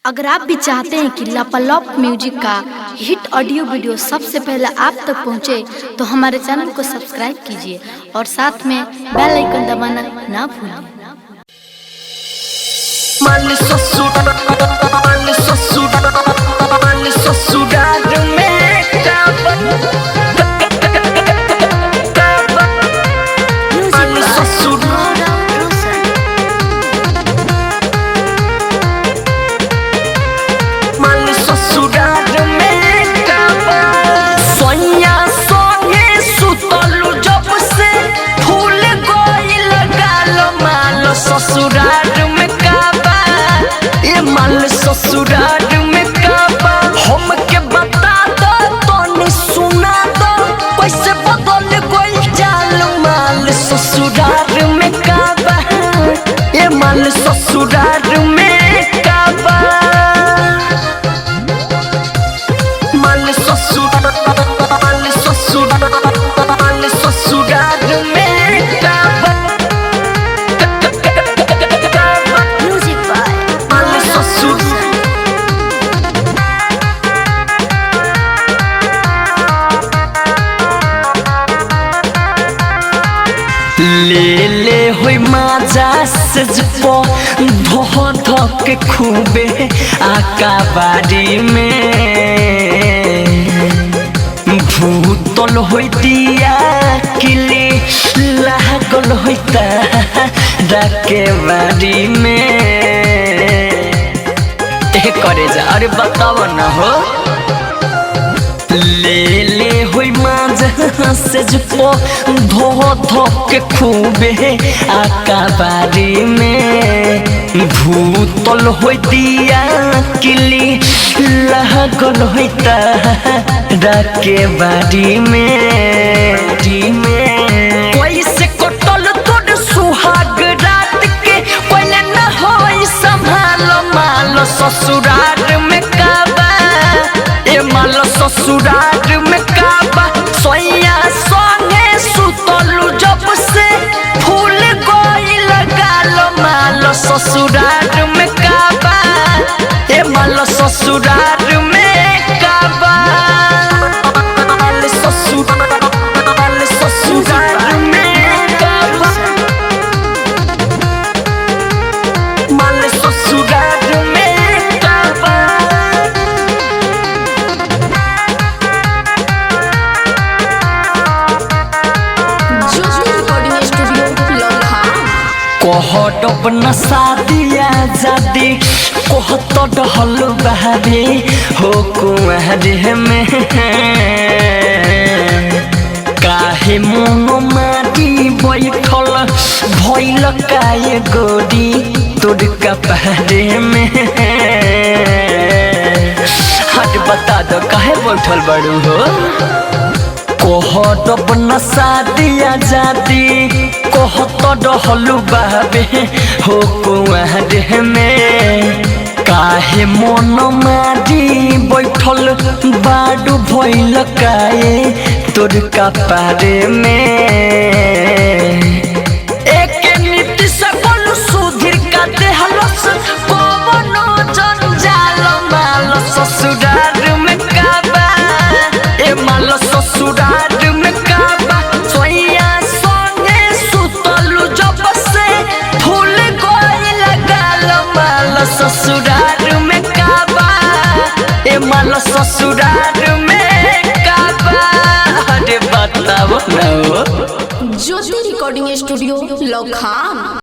अगर आप भी चाहते हैं कि लापालॉप म्यूजिक का हिट ऑडियो वीडियो सबसे पहले आप तक पहुंचे, तो हमारे चैनल को सब्सक्राइब कीजिए और साथ में बेल आइकन दबाना ना भूलें। ससुराल में काबा ये माल ससुराल में काबा हमके बता दो तोनी सुना दो कैसे बदल गई चाल माल ससुराल में काबा ये माल ससुराल में काबा माल ससुराल में ले ले होई माजा से जपो धो धो के खूबे आका बाड़ी में भूतल होई दिया किली लागल होई ताके बाड़ी में ते करे जा अरे बताओ ना हो ले ले होई माजा से जपो धो धो के खूबे आका बारी में भूतल होई दिया किली लागल होई ताके बारी में कोई से कटल तोड़ सुहाग रात के कोई न होई संभालो माल ससुराल में काबा ए माल ससुराल में काबा सोया सोने सुतलू जब से फूल गोई लगाल माल ससुराल में काबा ए माल ससुराल में काबा माल ससुराल में काबा माल ससुराल में काबा कहत अपना शादिया जादी कहत डहल बहारे हो कुआरे में काहे मोनो माटी बैठल भइल काये गोरी तोड़ का पहरे में हट बता दो काहे बैठल बड़ू हो कहत अपना शादिया जादी कहत डहलू बाबे हो कुआरे में काहे मन मारी बैठल बाडू भइल काये तोर का पारे में एक नीति से बोलू सुधीर का देहलस कोनो जंजाल माल ससुराल में काबा ए माल ससुराल में काबा सोया सोने सुतलू जब से फूल गोई लगाल माल ससुराल में काबा ए माल ससुराल में काबा अरे बताओ ना। ज्योति रिकॉर्डिंग स्टूडियो लखाम।